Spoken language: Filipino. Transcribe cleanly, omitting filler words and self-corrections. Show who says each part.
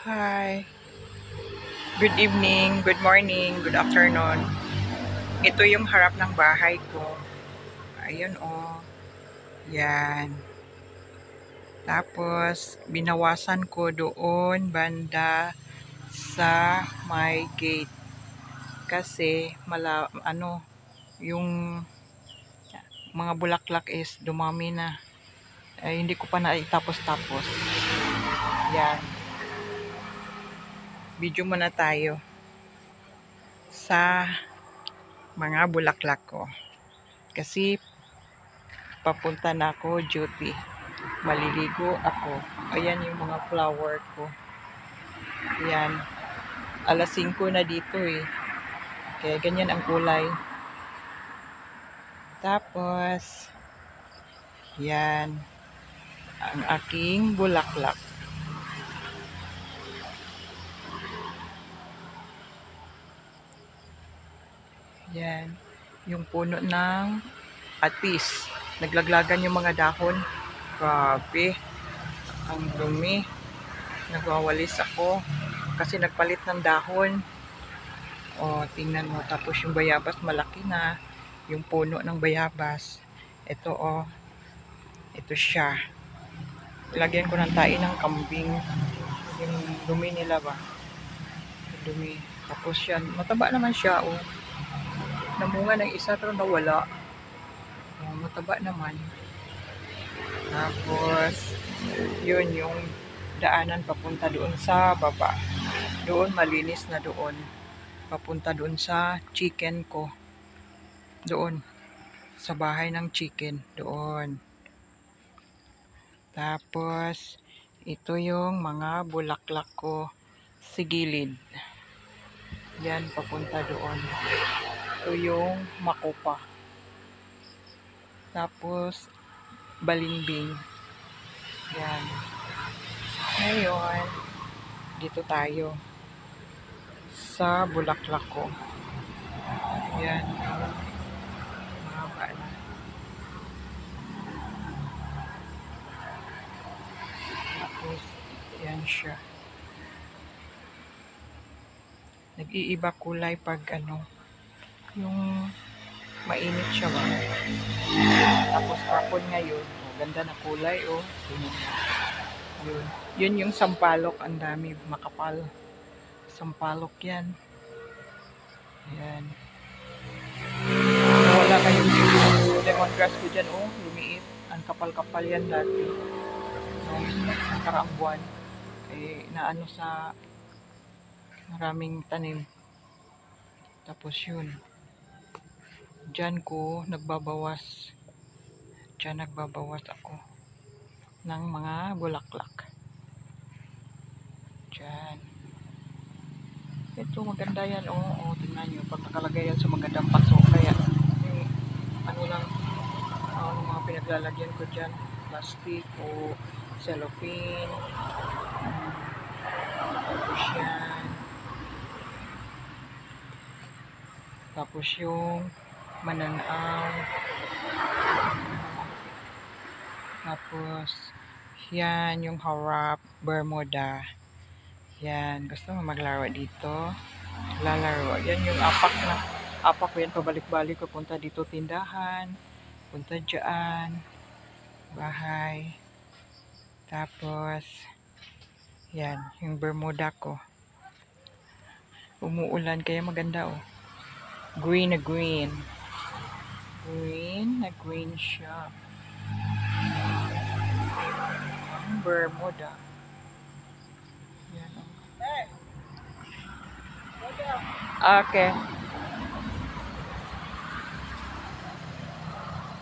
Speaker 1: Hi. Good evening, good morning, good afternoon. Ito yung harap ng bahay ko. Ayun oh. Yan. Tapos, binawasan ko doon banda sa my gate. Kasi, yung mga bulaklak is dumami na. Hindi ko pa naitapos-tapos. Yan. Video muna tayo sa mga bulaklak ko. Kasi, papunta na ako duty. Maliligo ako. Ayan yung mga flower ko. Ayan. Alas 5 na dito eh. Kaya ganyan ang kulay. Tapos, yan. Ang aking bulaklak. Yan. Yung puno ng atis. Naglaglagan yung mga dahon. Grabe. Ang dumi. Nagwawalis ako. Kasi nagpalit ng dahon. O, tingnan mo. Tapos yung bayabas malaki na. Yung puno ng bayabas. Ito o. Ito siya. Lagyan ko ng tain ng kambing. Yung dumi nila ba? Yung dumi. Tapos yan. Mataba naman siya o. Namunga ng isa pero nawala. O, mataba naman. Tapos yun yung daanan papunta doon sa baba. Doon malinis na doon. Papunta doon sa chicken ko. Doon. Sa bahay ng chicken. Doon. Tapos, ito yung mga bulaklak ko sa gilid. Yan, papunta doon. Ito yung makupa. Tapos, balimbing. Yan. Ngayon, dito tayo sa bulaklak ko. Yan. Mahaba na. Tapos, yan siya. Nag-iiba kulay pag yung mainit siya ba. Tapos hapon ngayon, ganda na kulay oh. Yun. Yun yung sampalok, ang dami, makapal. Sampalok yan. Ayan. Wala kayong lemongrass ko dyan oh, lumiit. Ang kapal-kapal yan dati. Nung nakaraang buwan. Naano sa maraming tanim. Tapos yun. Diyan ko nagbabawas. Diyan nagbabawas ako ng mga bulaklak. Diyan. Ito maganda yan. Oo, tingnan nyo. Pag nakalagay yan sa magandang paso. Kaya yung mga pinaglalagyan ko dyan. Plastic o cellophane. Tapos yan. Tapos yung mananaw. Tapos yan yung harap Bermuda. Yan, gusto mo maglaro dito? Lalaro. Yan yung apak ko yan, pabalik-balik ko. Punta dito tindahan. Punta dyan. Bahay. Tapos, yan, yung Bermuda ko. Umuulan, kaya maganda oh. Green na green. Green na green siya. Ang Bermuda. Yan oh. Okay.